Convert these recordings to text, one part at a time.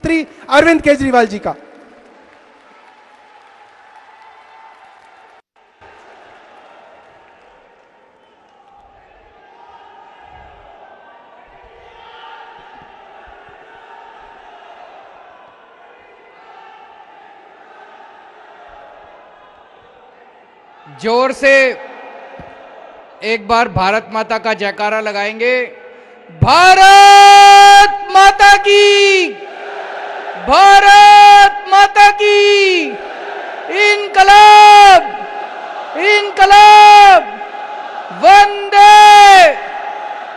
मुख्यमंत्री अरविंद केजरीवाल जी का। जोर से एक बार भारत माता का जयकारा लगाएंगे। भारत माता की, भारत माता की, इनकलाब, इनकलाब, वंदे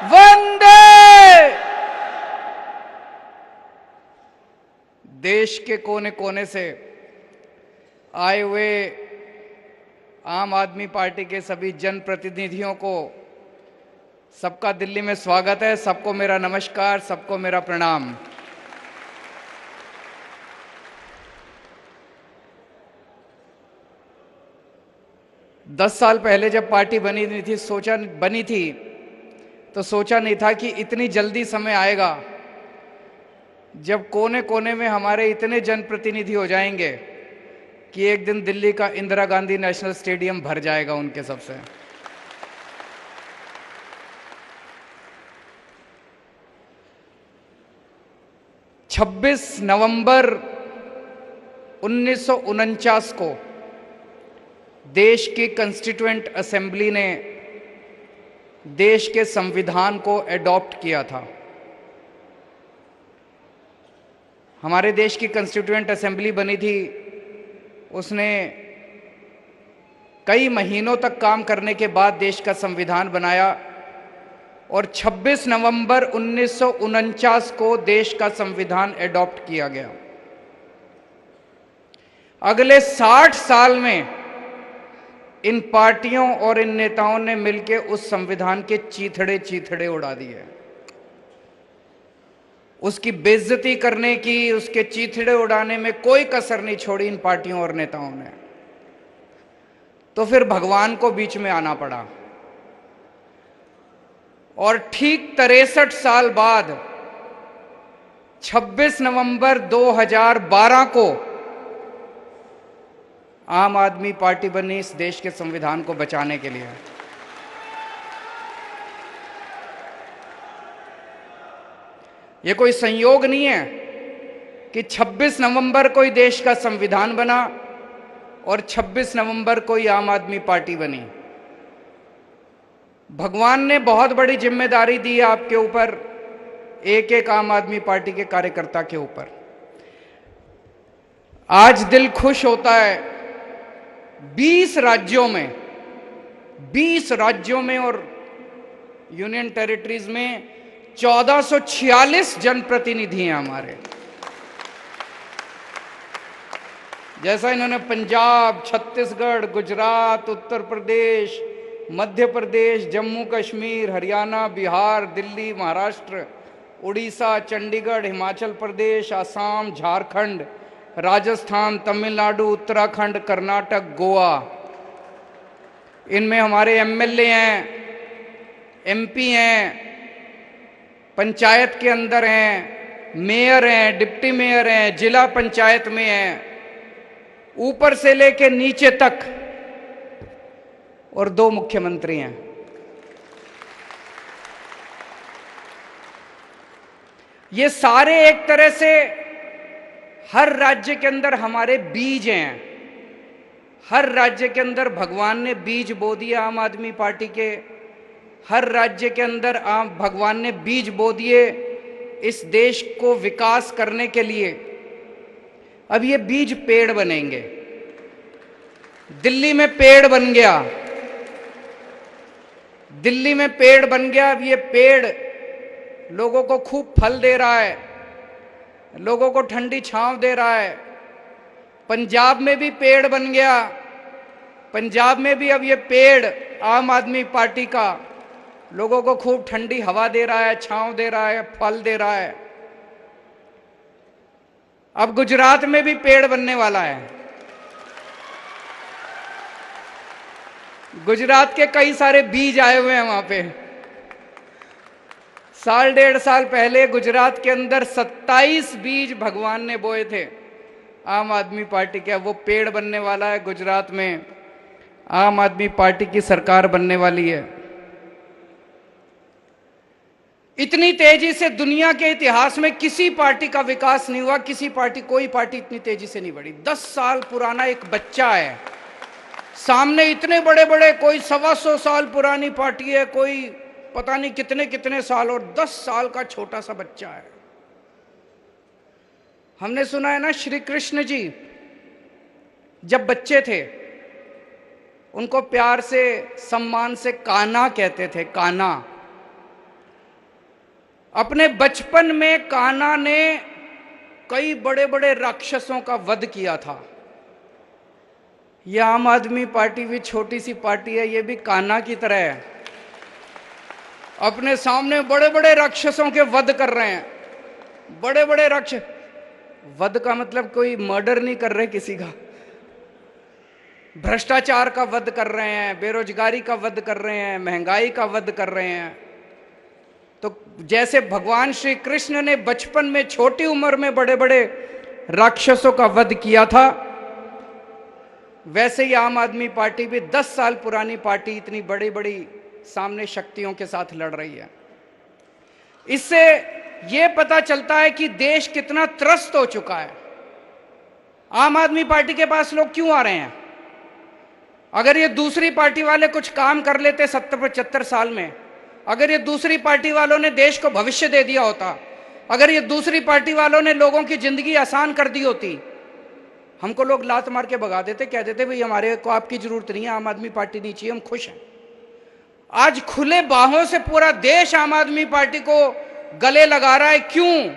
वंदे। देश के कोने कोने से आए हुए आम आदमी पार्टी के सभी जनप्रतिनिधियों को सबका दिल्ली में स्वागत है। सबको मेरा नमस्कार, सबको मेरा प्रणाम। दस साल पहले जब पार्टी बनी थी तो सोचा नहीं था कि इतनी जल्दी समय आएगा जब कोने कोने में हमारे इतने जनप्रतिनिधि हो जाएंगे कि एक दिन दिल्ली का इंदिरा गांधी नेशनल स्टेडियम भर जाएगा उनके सबसे। छब्बीस नवंबर 1949 को देश की कॉन्स्टिट्यूएंट असेंबली ने देश के संविधान को एडॉप्ट किया था। हमारे देश की कॉन्स्टिट्यूएंट असेंबली बनी थी, उसने कई महीनों तक काम करने के बाद देश का संविधान बनाया और 26 नवंबर 1949 को देश का संविधान एडॉप्ट किया गया। अगले 60 साल में इन पार्टियों और इन नेताओं ने मिलकर उस संविधान के चीथड़े चीथड़े उड़ा दिए। उसकी बेइज्जती करने की, उसके चीथड़े उड़ाने में कोई कसर नहीं छोड़ी इन पार्टियों और नेताओं ने। तो फिर भगवान को बीच में आना पड़ा और ठीक 63 साल बाद 26 नवंबर 2012 को आम आदमी पार्टी बनी इस देश के संविधान को बचाने के लिए। यह कोई संयोग नहीं है कि 26 नवंबर को ही देश का संविधान बना और 26 नवंबर को ही आम आदमी पार्टी बनी। भगवान ने बहुत बड़ी जिम्मेदारी दी है आपके ऊपर, एक एक आम आदमी पार्टी के कार्यकर्ता के ऊपर। आज दिल खुश होता है 20 राज्यों में और यूनियन टेरिटरीज में 1446 जनप्रतिनिधि हैं हमारे। जैसा इन्होंने पंजाब, छत्तीसगढ़, गुजरात, उत्तर प्रदेश, मध्य प्रदेश, जम्मू कश्मीर, हरियाणा, बिहार, दिल्ली, महाराष्ट्र, उड़ीसा, चंडीगढ़, हिमाचल प्रदेश, असम, झारखंड, राजस्थान, तमिलनाडु, उत्तराखंड, कर्नाटक, गोवा, इनमें हमारे एमएलए हैं, एमपी हैं, पंचायत के अंदर हैं, मेयर हैं, डिप्टी मेयर हैं, जिला पंचायत में हैं, ऊपर से लेके नीचे तक, और 2 मुख्यमंत्री हैं। ये सारे एक तरह से हर राज्य के अंदर हमारे बीज हैं। हर राज्य के अंदर भगवान ने बीज बो दिए आम आदमी पार्टी के। हर राज्य के अंदर भगवान ने बीज बो दिए इस देश को विकास करने के लिए। अब ये बीज पेड़ बनेंगे। दिल्ली में पेड़ बन गया, दिल्ली में पेड़ बन गया। अब ये पेड़ लोगों को खूब फल दे रहा है, लोगों को ठंडी छांव दे रहा है। पंजाब में भी पेड़ बन गया, पंजाब में भी अब ये पेड़ आम आदमी पार्टी का लोगों को खूब ठंडी हवा दे रहा है, छांव दे रहा है, फल दे रहा है। अब गुजरात में भी पेड़ बनने वाला है। गुजरात के कई सारे बीज आए हुए हैं वहां पे। साल डेढ़ साल पहले गुजरात के अंदर 27 बीज भगवान ने बोए थे आम आदमी पार्टी के। वो पेड़ बनने वाला है गुजरात में, आम आदमी पार्टी की सरकार बनने वाली है। इतनी तेजी से दुनिया के इतिहास में किसी पार्टी का विकास नहीं हुआ, किसी पार्टी, कोई पार्टी इतनी तेजी से नहीं बढ़ी। 10 साल पुराना एक बच्चा है सामने, इतने बड़े बड़े, कोई 125 साल पुरानी पार्टी है, कोई पता नहीं कितने कितने साल, और 10 साल का छोटा सा बच्चा है। हमने सुना है ना, श्री कृष्ण जी जब बच्चे थे उनको प्यार से, सम्मान से कान्हा कहते थे, कान्हा। अपने बचपन में कान्हा ने कई बड़े बड़े राक्षसों का वध किया था। यह आम आदमी पार्टी भी छोटी सी पार्टी है, यह भी कान्हा की तरह है, अपने सामने बड़े बड़े राक्षसों के वध कर रहे हैं। बड़े बड़े राक्षस, वध का मतलब कोई मर्डर नहीं कर रहे किसी का, भ्रष्टाचार का वध कर रहे हैं, बेरोजगारी का वध कर रहे हैं, महंगाई का वध कर रहे हैं। तो जैसे भगवान श्री कृष्ण ने बचपन में, छोटी उम्र में बड़े बड़े राक्षसों का वध किया था, वैसे ही आम आदमी पार्टी भी 10 साल पुरानी पार्टी इतनी बड़ी बड़ी सामने शक्तियों के साथ लड़ रही है। इससे यह पता चलता है कि देश कितना त्रस्त हो चुका है। आम आदमी पार्टी के पास लोग क्यों आ रहे हैं? अगर ये दूसरी पार्टी वाले कुछ काम कर लेते 70-75 साल में, अगर ये दूसरी पार्टी वालों ने देश को भविष्य दे दिया होता, अगर ये दूसरी पार्टी वालों ने लोगों की जिंदगी आसान कर दी होती, हमको लोग लात मार के भगा देते, कह देते भाई हमारे को आपकी जरूरत नहीं है, आम आदमी पार्टी नहीं चाहिए, हम खुश हैं। आज खुले बाहों से पूरा देश आम आदमी पार्टी को गले लगा रहा है। क्यों?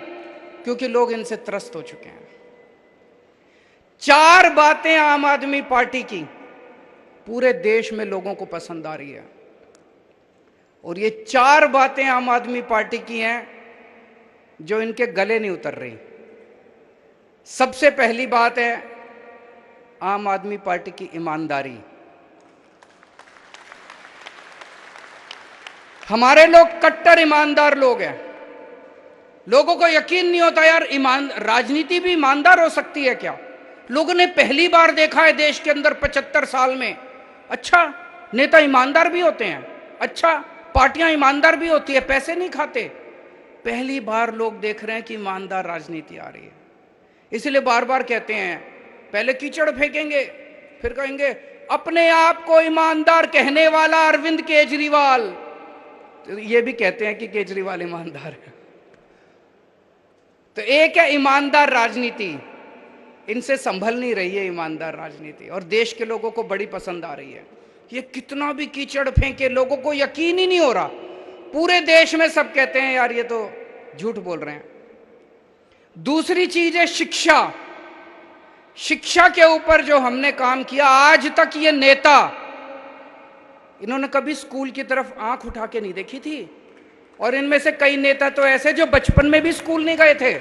क्योंकि लोग इनसे त्रस्त हो चुके हैं। 4 बातें आम आदमी पार्टी की पूरे देश में लोगों को पसंद आ रही है, और ये 4 बातें आम आदमी पार्टी की हैं जो इनके गले नहीं उतर रही। सबसे पहली बात है आम आदमी पार्टी की ईमानदारी। हमारे लोग कट्टर ईमानदार लोग हैं। लोगों को यकीन नहीं होता यार, राजनीति भी ईमानदार हो सकती है क्या? लोगों ने पहली बार देखा है देश के अंदर 75 साल में, अच्छा नेता ईमानदार भी होते हैं, अच्छा पार्टियां ईमानदार भी होती है, पैसे नहीं खाते। पहली बार लोग देख रहे हैं कि ईमानदार राजनीति आ रही है। इसलिए बार बार कहते हैं, पहले कीचड़ फेंकेंगे, फिर कहेंगे अपने आप को ईमानदार कहने वाला अरविंद केजरीवाल। तो ये भी कहते हैं कि केजरीवाल ईमानदार है। तो एक है ईमानदार राजनीति, इनसे संभल नहीं रही है ईमानदार राजनीति, और देश के लोगों को बड़ी पसंद आ रही है। ये कितना भी कीचड़ फेंके, लोगों को यकीन ही नहीं हो रहा। पूरे देश में सब कहते हैं यार ये तो झूठ बोल रहे हैं। दूसरी चीज है शिक्षा। शिक्षा के ऊपर जो हमने काम किया, आज तक ये नेता, इन्होंने कभी स्कूल की तरफ आंख उठा के नहीं देखी थी, और इनमें से कई नेता तो ऐसे जो बचपन में भी स्कूल नहीं गए थे।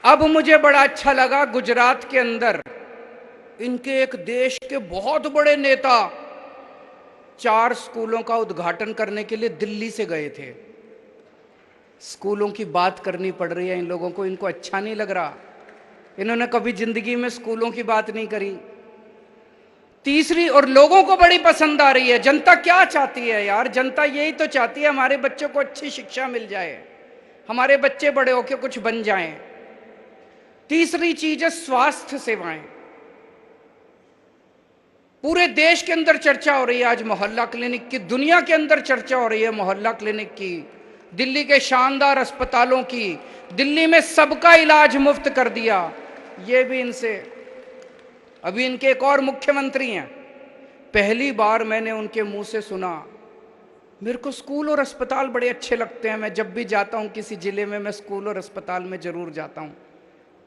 अब मुझे बड़ा अच्छा लगा, गुजरात के अंदर इनके एक देश के बहुत बड़े नेता 4 स्कूलों का उद्घाटन करने के लिए दिल्ली से गए थे। स्कूलों की बात करनी पड़ रही है इन लोगों को, इनको अच्छा नहीं लग रहा। इन्होंने कभी जिंदगी में स्कूलों की बात नहीं करी। तीसरी, और लोगों को बड़ी पसंद आ रही है। जनता क्या चाहती है यार? जनता यही तो चाहती है हमारे बच्चों को अच्छी शिक्षा मिल जाए, हमारे बच्चे बड़े होकर कुछ बन जाएं। तीसरी चीज है स्वास्थ्य सेवाएं। पूरे देश के अंदर चर्चा हो रही है आज मोहल्ला क्लिनिक की, दुनिया के अंदर चर्चा हो रही है मोहल्ला क्लिनिक की, दिल्ली के शानदार अस्पतालों की। दिल्ली में सबका इलाज मुफ्त कर दिया, ये भी इनसे। अभी इनके एक और मुख्यमंत्री हैं, पहली बार मैंने उनके मुंह से सुना, मेरे को स्कूल और अस्पताल बड़े अच्छे लगते हैं, मैं जब भी जाता हूं किसी जिले में, मैं स्कूल और अस्पताल में जरूर जाता हूं।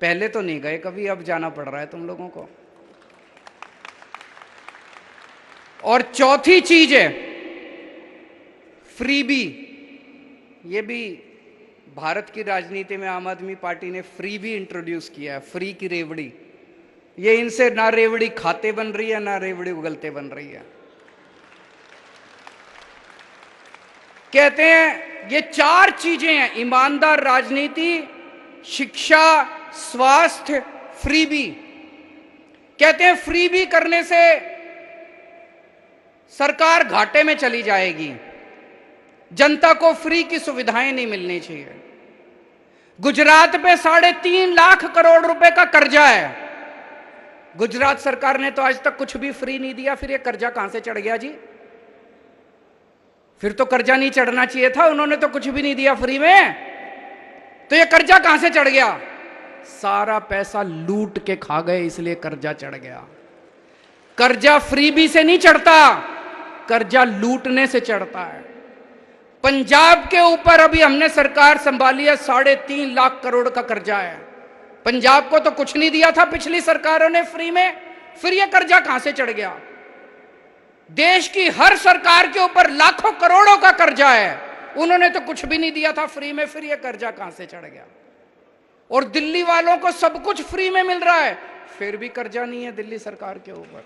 पहले तो नहीं गए कभी, अब जाना पड़ रहा है तुम लोगों को। और चौथी चीज है फ्रीबी। ये भी भारत की राजनीति में आम आदमी पार्टी ने फ्री भी इंट्रोड्यूस किया है, फ्री की रेवड़ी। ये इनसे ना रेवड़ी खाते बन रही है, ना रेवड़ी उगलते बन रही है। कहते हैं ये चार चीजें हैं, ईमानदार राजनीति, शिक्षा, स्वास्थ्य, फ्रीबी। कहते हैं फ्रीबी करने से सरकार घाटे में चली जाएगी, जनता को फ्री की सुविधाएं नहीं मिलनी चाहिए। गुजरात पे 3.5 लाख करोड़ रुपए का कर्जा है। गुजरात सरकार ने तो आज तक कुछ भी फ्री नहीं दिया, फिर ये कर्जा कहां से चढ़ गया जी? फिर तो कर्जा नहीं चढ़ना चाहिए था, उन्होंने तो कुछ भी नहीं दिया फ्री में, तो ये कर्जा कहां से चढ़ गया? सारा पैसा लूट के खा गए, इसलिए कर्जा चढ़ गया। कर्जा फ्रीबी से नहीं चढ़ता, कर्जा लूटने से चढ़ता है। पंजाब के ऊपर अभी हमने सरकार संभाली है, 3.5 लाख करोड़ का कर्जा है। पंजाब को तो कुछ नहीं दिया था पिछली सरकारों ने फ्री में, फिर यह कर्जा कहां से चढ़ गया? देश की हर सरकार के ऊपर लाखों करोड़ों का कर्जा है, उन्होंने तो कुछ भी नहीं दिया था फ्री में, फिर यह कर्जा कहां से चढ़ गया? और दिल्ली वालों को सब कुछ फ्री में मिल रहा है, फिर भी कर्जा नहीं है दिल्ली सरकार के ऊपर।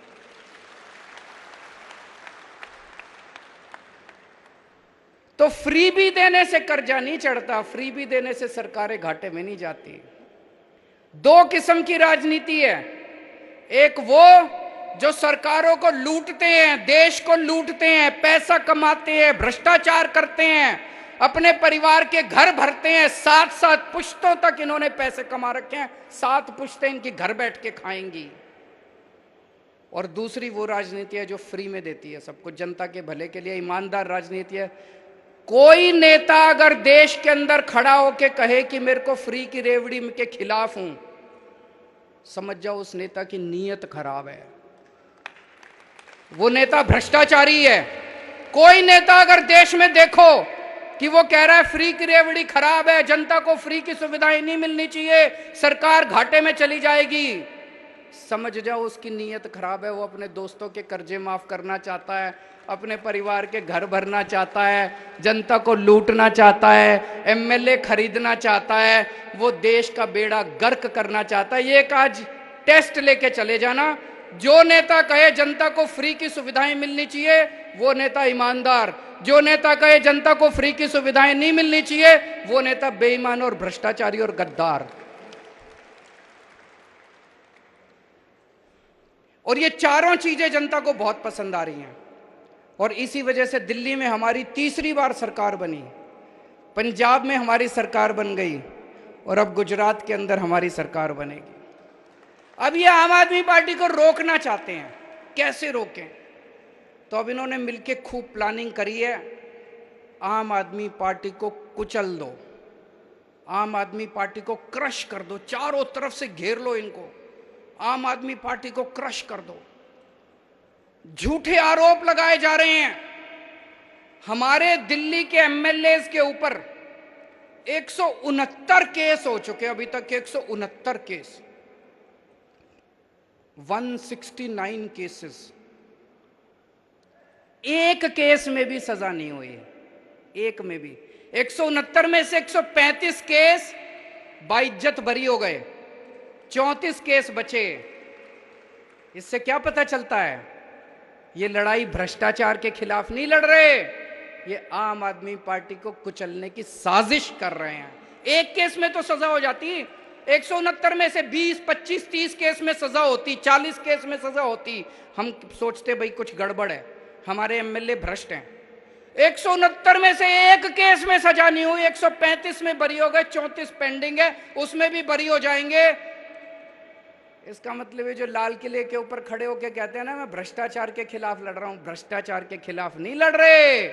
तो फ्री भी देने से कर्जा नहीं चढ़ता, फ्री भी देने से सरकारें घाटे में नहीं जाती। दो किस्म की राजनीति है, एक वो जो सरकारों को लूटते हैं, देश को लूटते हैं, पैसा कमाते हैं, भ्रष्टाचार करते हैं, अपने परिवार के घर भरते हैं, 7 पुश्तों तक इन्होंने पैसे कमा रखे हैं, 7 पुश्तें इनकी घर बैठ के खाएंगी। और दूसरी वो राजनीति है जो फ्री में देती है सब कुछ जनता के भले के लिए, ईमानदार राजनीति है। कोई नेता अगर देश के अंदर खड़ा होके कहे कि मेरे को फ्री की रेवड़ी के खिलाफ हूं, समझ जाओ उस नेता की नीयत खराब है, वो नेता भ्रष्टाचारी है। कोई नेता अगर देश में देखो कि वो कह रहा है फ्री की रेवड़ी खराब है, जनता को फ्री की सुविधाएं नहीं मिलनी चाहिए, सरकार घाटे में चली जाएगी, समझ जाओ उसकी नीयत खराब है। वो अपने दोस्तों के कर्जे माफ करना चाहता है, अपने परिवार के घर भरना चाहता है, जनता को लूटना चाहता है, एमएलए खरीदना चाहता है, वो देश का बेड़ा गर्क करना चाहता है। ये एक आज टेस्ट लेके चले जाना, जो नेता कहे जनता को फ्री की सुविधाएं मिलनी चाहिए वो नेता ईमानदार, जो नेता कहे जनता को फ्री की सुविधाएं नहीं मिलनी चाहिए वो नेता बेईमान और भ्रष्टाचारी और गद्दार। और ये चारों चीजें जनता को बहुत पसंद आ रही हैं, और इसी वजह से दिल्ली में हमारी तीसरी बार सरकार बनी, पंजाब में हमारी सरकार बन गई, और अब गुजरात के अंदर हमारी सरकार बनेगी। अब ये आम आदमी पार्टी को रोकना चाहते हैं, कैसे रोकें? तो अब इन्होंने मिलके खूब प्लानिंग करी है, आम आदमी पार्टी को कुचल दो, आम आदमी पार्टी को क्रश कर दो, चारों तरफ से घेर लो इनको, आम आदमी पार्टी को क्रश कर दो। झूठे आरोप लगाए जा रहे हैं, हमारे दिल्ली के एमएलए के ऊपर 169 केस हो चुके, अभी तक के 169 केस, 169 केसेस, एक केस में भी सजा नहीं हुई है, एक में भी। 169 में से 135 केस बाइज्जत बरी हो गए, 34 केस बचे। इससे क्या पता चलता है? ये लड़ाई भ्रष्टाचार के खिलाफ नहीं लड़ रहे, ये आम आदमी पार्टी को कुचलने की साजिश कर रहे हैं। एक केस में तो सजा हो जाती, 169 में से 20, 25, 30 केस में सजा होती, 40 केस में सजा होती, हम सोचते भाई कुछ गड़बड़ है, हमारे एमएलए भ्रष्ट हैं। 169 में से एक केस में सजा नहीं हुई, 135 में बरी हो गए, 34 पेंडिंग है, उसमें भी बरी हो जाएंगे। इसका मतलब है जो लाल किले के ऊपर खड़े होकर कहते हैं ना मैं भ्रष्टाचार के खिलाफ लड़ रहा हूं, भ्रष्टाचार के खिलाफ नहीं लड़ रहे,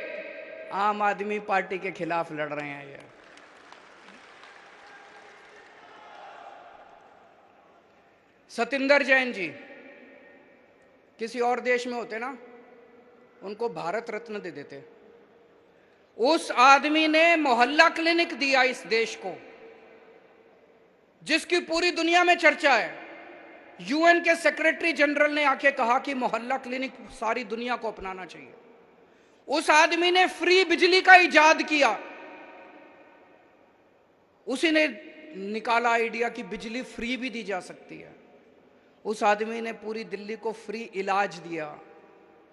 आम आदमी पार्टी के खिलाफ लड़ रहे हैं। ये सतिंदर जैन जी किसी और देश में होते ना, उनको भारत रत्न दे देते। उस आदमी ने मोहल्ला क्लिनिक दिया इस देश को, जिसकी पूरी दुनिया में चर्चा है। यूएन के सेक्रेटरी जनरल ने आके कहा कि मोहल्ला क्लिनिक सारी दुनिया को अपनाना चाहिए। उस आदमी ने फ्री बिजली का इजाद किया, उसी ने निकाला आइडिया कि बिजली फ्री भी दी जा सकती है। उस आदमी ने पूरी दिल्ली को फ्री इलाज दिया।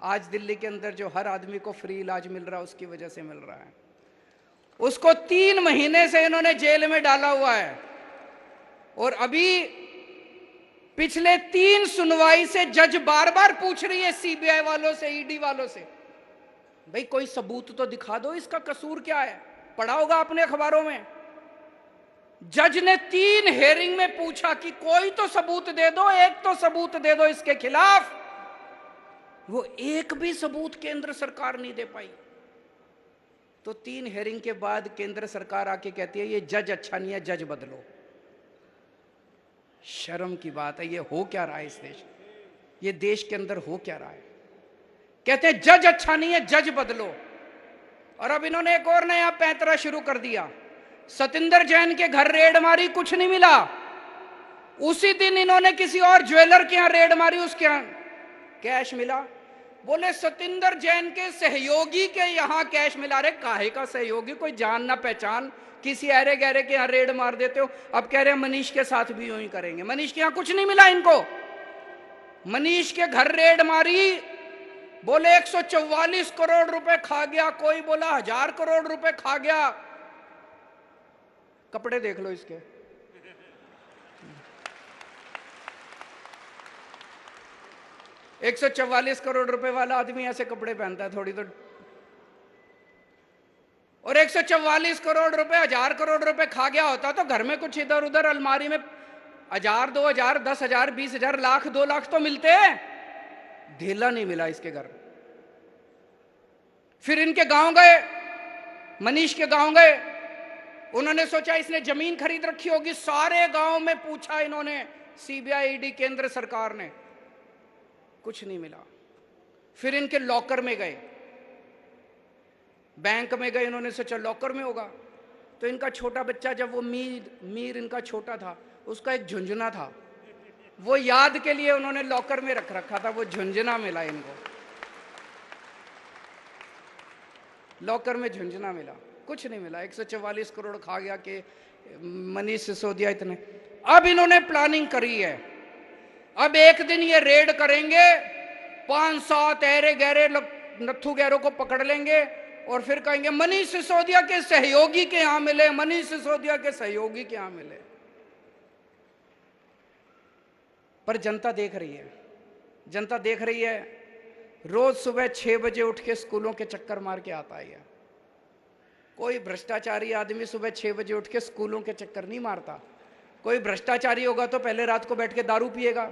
आज दिल्ली के अंदर जो हर आदमी को फ्री इलाज मिल रहा है उसकी वजह से मिल रहा है। उसको 3 महीने से इन्होंने जेल में डाला हुआ है। और अभी पिछले 3 सुनवाई से जज बार बार पूछ रही है सीबीआई वालों से, ईडी वालों से, भाई कोई सबूत तो दिखा दो, इसका कसूर क्या है। पढ़ा होगा आपने अखबारों में। जज ने 3 हेयरिंग में पूछा कि कोई तो सबूत दे दो, एक तो सबूत दे दो इसके खिलाफ। वो एक भी सबूत केंद्र सरकार नहीं दे पाई। तो 3 हेयरिंग के बाद केंद्र सरकार आके कहती है ये जज अच्छा नहीं है, जज बदलो। शर्म की बात है। ये हो क्या रहा है इस देश, ये देश के अंदर हो क्या रहा है। कहते हैं जज अच्छा नहीं है, जज बदलो। और अब इन्होंने एक और नया पैंतरा शुरू कर दिया। सतिंदर जैन के घर रेड मारी, कुछ नहीं मिला। उसी दिन इन्होंने किसी और ज्वेलर के यहां रेड मारी, उसके यहां कैश मिला। बोले सतिंदर जैन के सहयोगी के यहां कैश मिला। रहे काहे का सहयोगी, कोई जान ना पहचान, किसी अरे गहरे के यहां रेड मार देते हो। अब कह रहे हैं मनीष के साथ भी यूं ही करेंगे। मनीष के यहां कुछ नहीं मिला इनको। मनीष के घर रेड मारी, बोले 144 करोड़ रुपए खा गया, कोई बोला 1000 करोड़ रुपए खा गया। कपड़े देख लो इसके। $144 करोड़ रुपए वाला आदमी ऐसे कपड़े पहनता है थोड़ी तो। और 144 करोड़ रुपए, 1000 करोड़ रुपए खा गया होता तो घर में कुछ इधर उधर अलमारी में 1000, 2000, 10,000, 20,000, लाख, 2 लाख तो मिलते। ढीला नहीं मिला इसके घर। फिर इनके गांव गए, मनीष के गांव गए। उन्होंने सोचा इसने जमीन खरीद रखी होगी। सारे गांव में पूछा इन्होंने, सीबीआई, ईडी, केंद्र सरकार ने, कुछ नहीं मिला। फिर इनके लॉकर में गए, बैंक में गए। इन्होंने सोचा लॉकर में होगा। तो इनका छोटा बच्चा, जब वो मीर इनका छोटा था, उसका एक झुंझुना था, वो याद के लिए उन्होंने लॉकर में रख रखा था। वो झुंझुना मिला इनको, लॉकर में झुंझुना मिला, कुछ नहीं मिला। 144 करोड़ खा गया कि मनीष सिसोदिया इतने। अब इन्होंने प्लानिंग करी है, अब एक दिन ये रेड करेंगे, 5-7 ऐरे गहरे नत्थु गहरों को पकड़ लेंगे और फिर कहेंगे मनीष सिसोदिया के सहयोगी के यहां मिले, मनीष सिसोदिया के सहयोगी के यहां मिले। पर जनता देख रही है, जनता देख रही है। रोज सुबह 6 बजे उठ के स्कूलों के चक्कर मार के आता है। कोई भ्रष्टाचारी आदमी सुबह 6 बजे उठ के स्कूलों के चक्कर नहीं मारता। कोई भ्रष्टाचारी होगा तो पहले रात को बैठ के दारू पिएगा,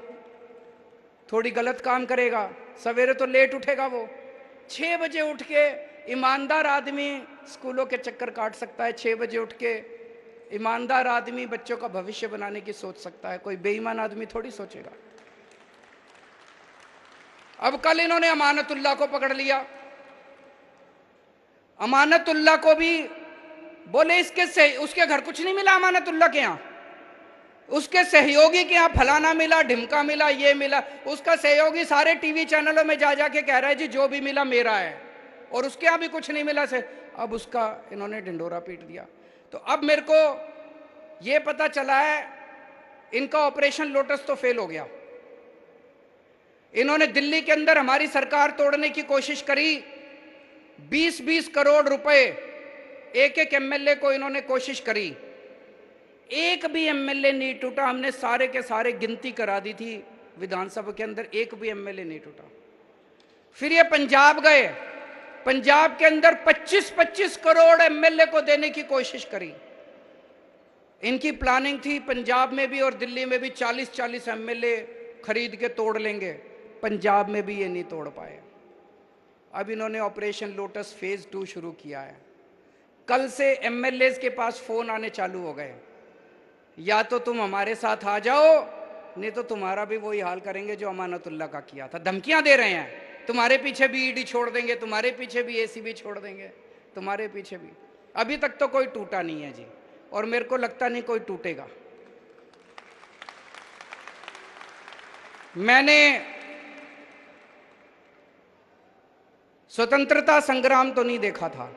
थोड़ी गलत काम करेगा, सवेरे तो लेट उठेगा। वो 6 बजे उठ के ईमानदार आदमी स्कूलों के चक्कर काट सकता है। 6 बजे उठ के ईमानदार आदमी बच्चों का भविष्य बनाने की सोच सकता है। कोई बेईमान आदमी थोड़ी सोचेगा। अब कल इन्होंने अमानतुल्लाह को पकड़ लिया। अमानतुल्लाह को भी बोले उसके घर कुछ नहीं मिला। अमानतुल्लाह के यहां उसके सहयोगी के यहां फलाना मिला, ढिमका मिला, ये मिला। उसका सहयोगी सारे टीवी चैनलों में जा जाके कह रहा है जी जो भी मिला मेरा है, और उसके यहां भी कुछ नहीं मिला से। अब उसका इन्होंने ढिंडोरा पीट दिया। तो अब मेरे को ये पता चला है इनका ऑपरेशन लोटस तो फेल हो गया। इन्होंने दिल्ली के अंदर हमारी सरकार तोड़ने की कोशिश करी। 20-20 करोड़ रुपए एक एक एमएलए को इन्होंने कोशिश करी, एक भी एमएलए नहीं टूटा। हमने सारे के सारे गिनती करा दी थी विधानसभा के अंदर, एक भी एमएलए नहीं टूटा। फिर ये पंजाब गए, पंजाब के अंदर 25-25 करोड़ एमएलए को देने की कोशिश करी। इनकी प्लानिंग थी पंजाब में भी और दिल्ली में भी 40-40 एमएलए खरीद के तोड़ लेंगे। पंजाब में भी ये नहीं तोड़ पाए। अब इन्होंने ऑपरेशन लोटस फेज 2 शुरू किया है। कल से एमएलए के पास फोन आने चालू हो गए, या तो तुम हमारे साथ आ जाओ, नहीं तो तुम्हारा भी वही हाल करेंगे जो अमानतुल्लाह का किया था। धमकियां दे रहे हैं, तुम्हारे पीछे भी ईडी छोड़ देंगे, तुम्हारे पीछे भी एसीबी छोड़ देंगे, तुम्हारे पीछे भी। अभी तक तो कोई टूटा नहीं है जी, और मेरे को लगता नहीं कोई टूटेगा। मैंने स्वतंत्रता संग्राम तो नहीं देखा था,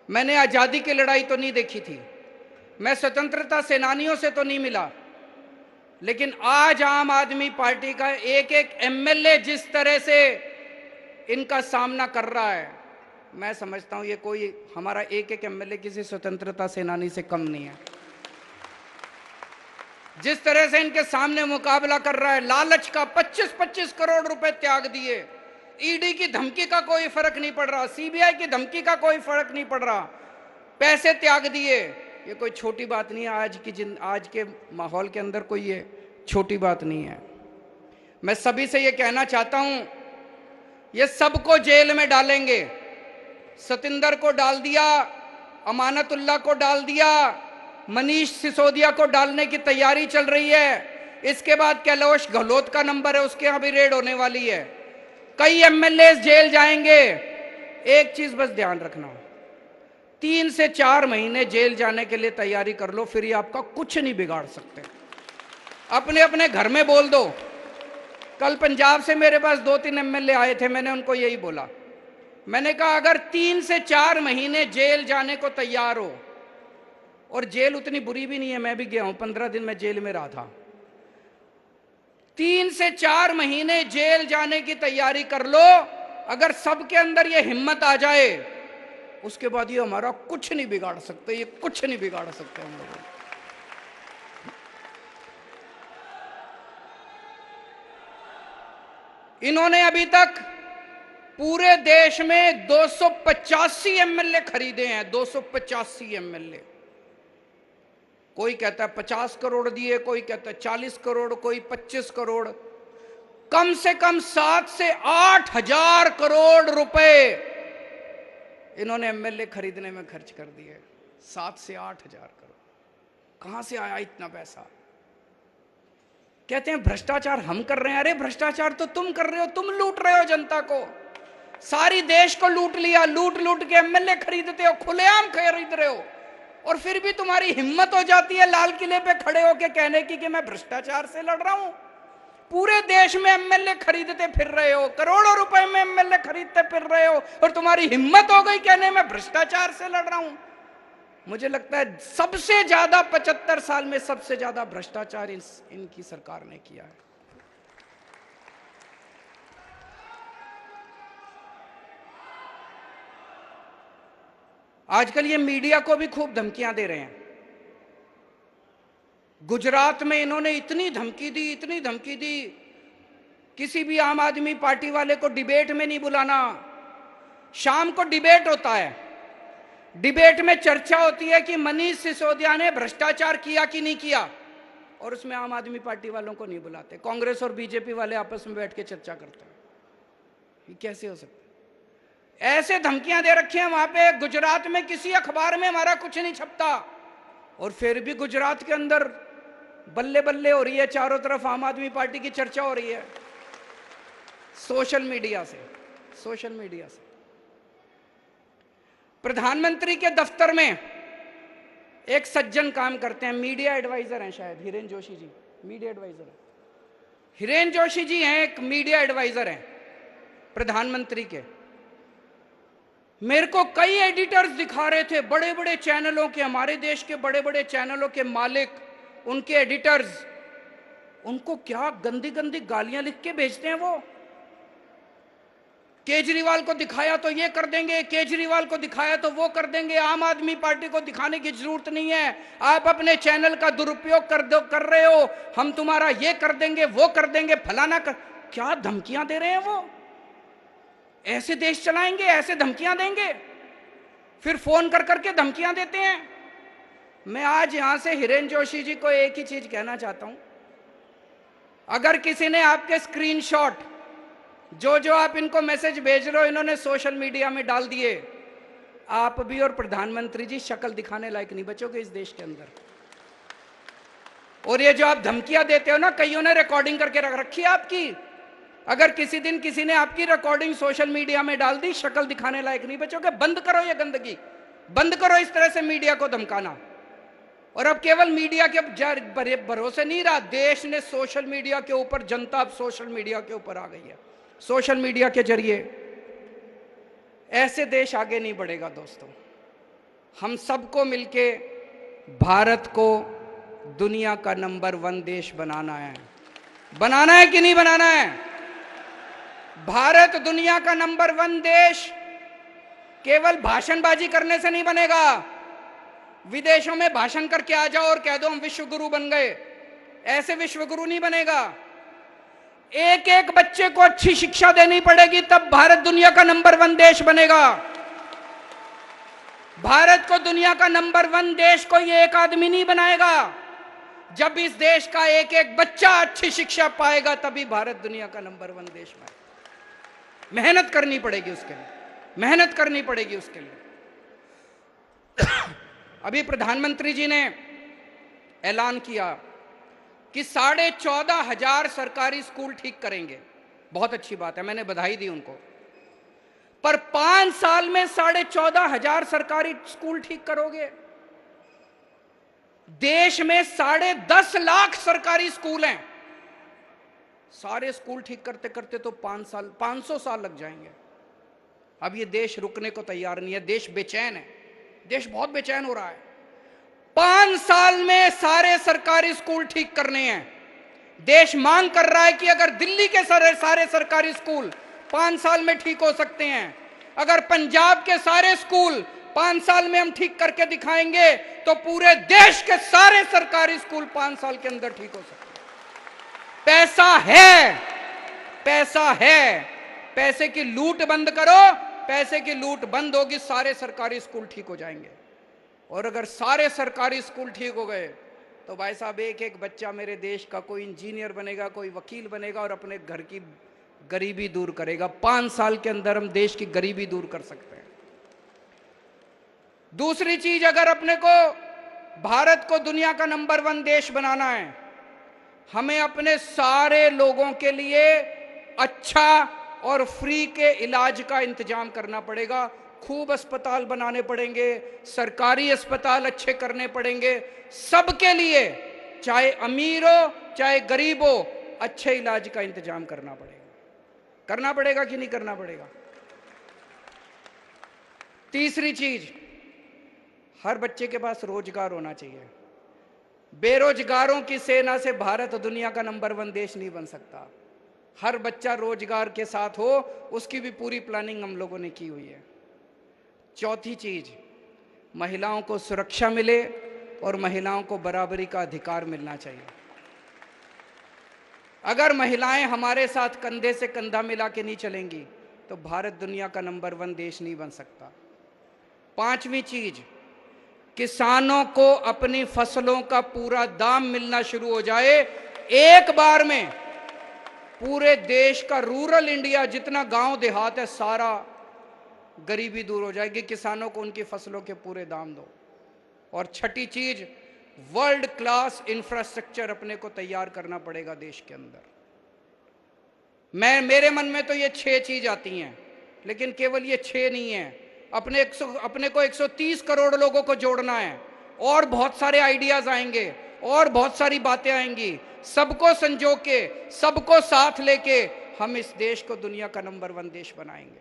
मैंने आजादी की लड़ाई तो नहीं देखी थी, मैं स्वतंत्रता सेनानियों से तो नहीं मिला, लेकिन आज आम आदमी पार्टी का एक एक एमएलए जिस तरह से इनका सामना कर रहा है, मैं समझता हूं ये कोई हमारा एक एक एमएलए किसी स्वतंत्रता सेनानी से कम नहीं है। जिस तरह से इनके सामने मुकाबला कर रहा है, लालच का 25-25 करोड़ रुपए त्याग दिए, ईडी की धमकी का कोई फर्क नहीं पड़ रहा, सीबीआई की धमकी का कोई फर्क नहीं पड़ रहा, पैसे त्याग दिए। ये कोई छोटी बात नहीं है, आज के माहौल के अंदर कोई ये छोटी बात नहीं है। मैं सभी से ये कहना चाहता हूं, ये सबको जेल में डालेंगे। सतिंदर को डाल दिया, अमानतुल्लाह को डाल दिया, मनीष सिसोदिया को डालने की तैयारी चल रही है। इसके बाद कैलाश गहलोत का नंबर है, उसके यहां भी रेड होने वाली है। कई एमएलए जेल जाएंगे। एक चीज बस ध्यान रखना, 3 से 4 महीने जेल जाने के लिए तैयारी कर लो, फिर ये आपका कुछ नहीं बिगाड़ सकते। अपने अपने घर में बोल दो। कल पंजाब से मेरे पास 2-3 एमएलए आए थे, मैंने उनको यही बोला। मैंने कहा अगर 3 से 4 महीने जेल जाने को तैयार हो, और जेल उतनी बुरी भी नहीं है, मैं भी गया हूं, 15 दिन मैं जेल में रहा था। 3 से 4 महीने जेल जाने की तैयारी कर लो। अगर सबके अंदर ये हिम्मत आ जाए, उसके बाद ये हमारा कुछ नहीं बिगाड़ सकते, ये कुछ नहीं बिगाड़ सकते हम लोग। इन्होंने अभी तक पूरे देश में 285 एमएलए खरीदे हैं, 285 एमएलए। कोई कहता है 50 करोड़ दिए, कोई कहता है 40 करोड़, कोई 25 करोड़। कम से कम 7 से 8 हजार करोड़ रुपए इन्होंने एमएलए खरीदने में खर्च कर दिए। 7 से 8 हजार करोड़ कहां से आया इतना पैसा? कहते हैं भ्रष्टाचार हम कर रहे हैं। अरे भ्रष्टाचार तो तुम कर रहे हो, तुम लूट रहे हो जनता को। सारी देश को लूट लिया, लूट लूट के एमएलए खरीदते हो, खुलेआम खरीद रहे हो। और फिर भी तुम्हारी हिम्मत हो जाती है लाल किले पे खड़े होकर कहने की कि मैं भ्रष्टाचार से लड़ रहा हूं। पूरे देश में एमएलए खरीदते फिर रहे हो, करोड़ों रुपए में एमएलए खरीदते फिर रहे हो, और तुम्हारी हिम्मत हो गई कहने में भ्रष्टाचार से लड़ रहा हूं। मुझे लगता है सबसे ज्यादा 75 साल में सबसे ज्यादा भ्रष्टाचार इनकी सरकार ने किया है। आजकल ये मीडिया को भी खूब धमकियां दे रहे हैं। गुजरात में इन्होंने इतनी धमकी दी, इतनी धमकी दी, किसी भी आम आदमी पार्टी वाले को डिबेट में नहीं बुलाना। शाम को डिबेट होता है, डिबेट में चर्चा होती है कि मनीष सिसोदिया ने भ्रष्टाचार किया कि नहीं किया, और उसमें आम आदमी पार्टी वालों को नहीं बुलाते। कांग्रेस और बीजेपी वाले आपस में बैठ के चर्चा करते हैं। ये कैसे हो सकता है? ऐसे धमकियां दे रखी हैं वहां पे। गुजरात में किसी अखबार में हमारा कुछ नहीं छपता, और फिर भी गुजरात के अंदर बल्ले बल्ले हो रही है, चारों तरफ आम आदमी पार्टी की चर्चा हो रही है। सोशल मीडिया से, सोशल मीडिया से। प्रधानमंत्री के दफ्तर में एक सज्जन काम करते हैं, मीडिया एडवाइजर हैं शायद, हिरेन जोशी जी मीडिया एडवाइजर हैं। हिरेन जोशी जी हैं, एक मीडिया एडवाइजर हैं प्रधानमंत्री के। मेरे को कई एडिटर्स दिखा रहे थे, बड़े बड़े चैनलों के, हमारे देश के बड़े बड़े चैनलों के मालिक, उनके एडिटर्स, उनको क्या गंदी गंदी गालियां लिख के भेजते हैं वो। केजरीवाल को दिखाया तो ये कर देंगे, केजरीवाल को दिखाया तो वो कर देंगे, आम आदमी पार्टी को दिखाने की जरूरत नहीं है, आप अपने चैनल का दुरुपयोग कर रहे हो, हम तुम्हारा ये कर देंगे, वो कर देंगे, फलाना कर। क्या धमकियां दे रहे हैं वो? ऐसे देश चलाएंगे? ऐसे धमकियां देंगे? फिर फोन कर करके धमकियां देते हैं। मैं आज यहां से हिरेन जोशी जी को एक ही चीज कहना चाहता हूं, अगर किसी ने आपके स्क्रीनशॉट, जो जो आप इनको मैसेज भेज रहे हो, इन्होंने सोशल मीडिया में डाल दिए, आप भी और प्रधानमंत्री जी शक्ल दिखाने लायक नहीं बचोगे इस देश के अंदर। और ये जो आप धमकियां देते हो ना, कईयों ने रिकॉर्डिंग करके रख रखी है आपकी। अगर किसी दिन किसी ने आपकी रिकॉर्डिंग सोशल मीडिया में डाल दी, शक्ल दिखाने लायक नहीं बचोगे। बंद करो ये गंदगी, बंद करो इस तरह से मीडिया को धमकाना। और अब केवल मीडिया के भरोसे नहीं रहा, देश ने सोशल मीडिया के ऊपर, जनता अब सोशल मीडिया के ऊपर आ गई है। सोशल मीडिया के जरिए ऐसे देश आगे नहीं बढ़ेगा दोस्तों। हम सबको मिलके भारत को दुनिया का नंबर 1 देश बनाना है। बनाना है कि नहीं बनाना है? भारत दुनिया का नंबर 1 देश केवल भाषणबाजी करने से नहीं बनेगा। विदेशों में भाषण करके आ जाओ और कह दो हम विश्व गुरु बन गए, ऐसे विश्व गुरु नहीं बनेगा। एक एक बच्चे को अच्छी शिक्षा देनी पड़ेगी, तब भारत दुनिया का नंबर 1 देश बनेगा। भारत को दुनिया का नंबर 1 देश कोई एक आदमी नहीं बनाएगा। जब इस देश का एक एक बच्चा अच्छी शिक्षा पाएगा, तभी भारत दुनिया का नंबर 1 देश बनेगा। मेहनत करनी पड़ेगी उसके लिए, मेहनत करनी पड़ेगी उसके लिए। अभी प्रधानमंत्री जी ने ऐलान किया कि 14,500 सरकारी स्कूल ठीक करेंगे। बहुत अच्छी बात है, मैंने बधाई दी उनको। पर 5 साल में 14,500 सरकारी स्कूल ठीक करोगे? देश में 10.5 लाख सरकारी स्कूल हैं। सारे स्कूल ठीक करते करते तो 500 साल लग जाएंगे। अब ये देश रुकने को तैयार नहीं है, देश बेचैन है, देश बहुत बेचैन हो रहा है। 5 साल में सारे सरकारी स्कूल ठीक करने हैं। देश मांग कर रहा है कि अगर दिल्ली के सारे सरकारी स्कूल 5 साल में ठीक हो सकते हैं, अगर पंजाब के सारे स्कूल 5 साल में हम ठीक करके दिखाएंगे, तो पूरे देश के सारे सरकारी स्कूल 5 साल के अंदर ठीक हो सकते हैं। पैसा है, पैसा है, पैसे की लूट बंद करो, पैसे की लूट बंद होगी, सारे सरकारी स्कूल ठीक हो जाएंगे। और अगर सारे सरकारी स्कूल ठीक हो गए तो भाई साहब एक एक बच्चा मेरे देश का कोई इंजीनियर बनेगा, कोई वकील बनेगा और अपने घर की गरीबी दूर करेगा। 5 साल के अंदर हम देश की गरीबी दूर कर सकते हैं। दूसरी चीज, अगर अपने को भारत को दुनिया का नंबर 1 देश बनाना है, हमें अपने सारे लोगों के लिए अच्छा और फ्री के इलाज का इंतजाम करना पड़ेगा। खूब अस्पताल बनाने पड़ेंगे, सरकारी अस्पताल अच्छे करने पड़ेंगे, सबके लिए, चाहे अमीर हो चाहे गरीब हो, अच्छे इलाज का इंतजाम करना पड़ेगा। करना पड़ेगा कि नहीं करना पड़ेगा? तीसरी चीज, हर बच्चे के पास रोजगार होना चाहिए। बेरोजगारों की सेना से भारत दुनिया का नंबर 1 देश नहीं बन सकता। हर बच्चा रोजगार के साथ हो, उसकी भी पूरी प्लानिंग हम लोगों ने की हुई है। चौथी चीज, महिलाओं को सुरक्षा मिले और महिलाओं को बराबरी का अधिकार मिलना चाहिए। अगर महिलाएं हमारे साथ कंधे से कंधा मिला के नहीं चलेंगी तो भारत दुनिया का नंबर 1 देश नहीं बन सकता। 5वीं चीज, किसानों को अपनी फसलों का पूरा दाम मिलना शुरू हो जाए। एक बार में पूरे देश का रूरल इंडिया, जितना गांव देहात है, सारा गरीबी दूर हो जाएगी। किसानों को उनकी फसलों के पूरे दाम दो। और छठी चीज, वर्ल्ड क्लास इंफ्रास्ट्रक्चर अपने को तैयार करना पड़ेगा देश के अंदर। मेरे मन में तो ये 6 चीज आती हैं, लेकिन केवल ये 6 नहीं है। अपने को 130 करोड़ लोगों को जोड़ना है, और बहुत सारे आइडियाज आएंगे और बहुत सारी बातें आएंगी। सबको संजो के, सबको साथ लेके हम इस देश को दुनिया का नंबर 1 देश बनाएंगे।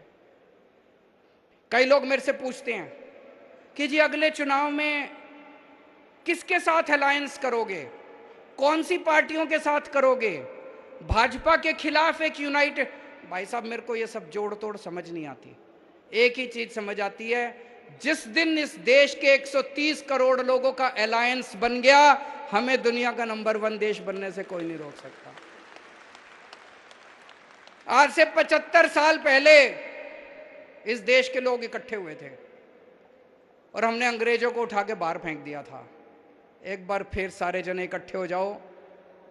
कई लोग मेरे से पूछते हैं कि जी अगले चुनाव में किसके साथ अलायंस करोगे, कौन सी पार्टियों के साथ करोगे, भाजपा के खिलाफ एक यूनाइटेड। भाई साहब, मेरे को ये सब जोड़ तोड़ समझ नहीं आती। एक ही चीज समझ आती है, जिस दिन इस देश के 130 करोड़ लोगों का अलायंस बन गया, हमें दुनिया का नंबर 1 देश बनने से कोई नहीं रोक सकता। आज से 75 साल पहले इस देश के लोग इकट्ठे हुए थे और हमने अंग्रेजों को उठा के बाहर फेंक दिया था। एक बार फिर सारे जने इकट्ठे हो जाओ,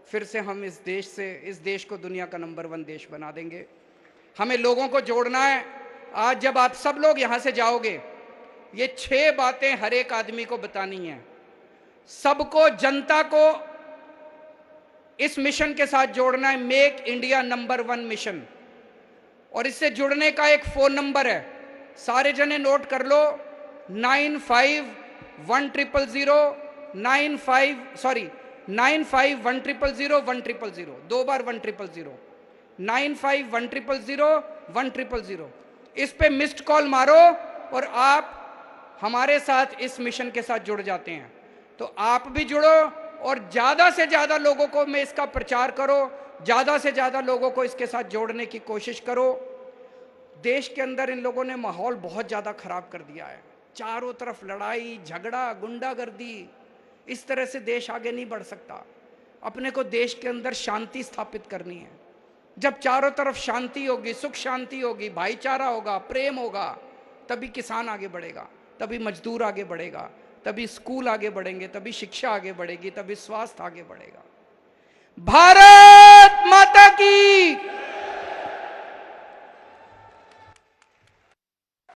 फिर से हम इस देश को दुनिया का नंबर 1 देश बना देंगे। हमें लोगों को जोड़ना है। आज जब आप सब लोग यहां से जाओगे, ये 6 बातें हर एक आदमी को बतानी है। सबको, जनता को इस मिशन के साथ जोड़ना है, मेक इंडिया नंबर 1 मिशन। और इससे जुड़ने का एक फोन नंबर है, सारे जने नोट कर लो, 951000, 2 बार 1000, 951000, इस पे मिस्ड कॉल मारो और आप हमारे साथ इस मिशन के साथ जुड़ जाते हैं। तो आप भी जुड़ो और ज्यादा से ज्यादा लोगों को में इसका प्रचार करो, ज्यादा से ज्यादा लोगों को इसके साथ जोड़ने की कोशिश करो। देश के अंदर इन लोगों ने माहौल बहुत ज़्यादा खराब कर दिया है। चारों तरफ लड़ाई झगड़ा गुंडागर्दी, इस तरह से देश आगे नहीं बढ़ सकता। अपने को देश के अंदर शांति स्थापित करनी है। जब चारों तरफ शांति होगी, सुख शांति होगी, भाईचारा होगा, प्रेम होगा, तभी किसान आगे बढ़ेगा, तभी मजदूर आगे बढ़ेगा, तभी स्कूल आगे बढ़ेंगे, तभी शिक्षा आगे बढ़ेगी, तभी स्वास्थ्य आगे बढ़ेगा। भारत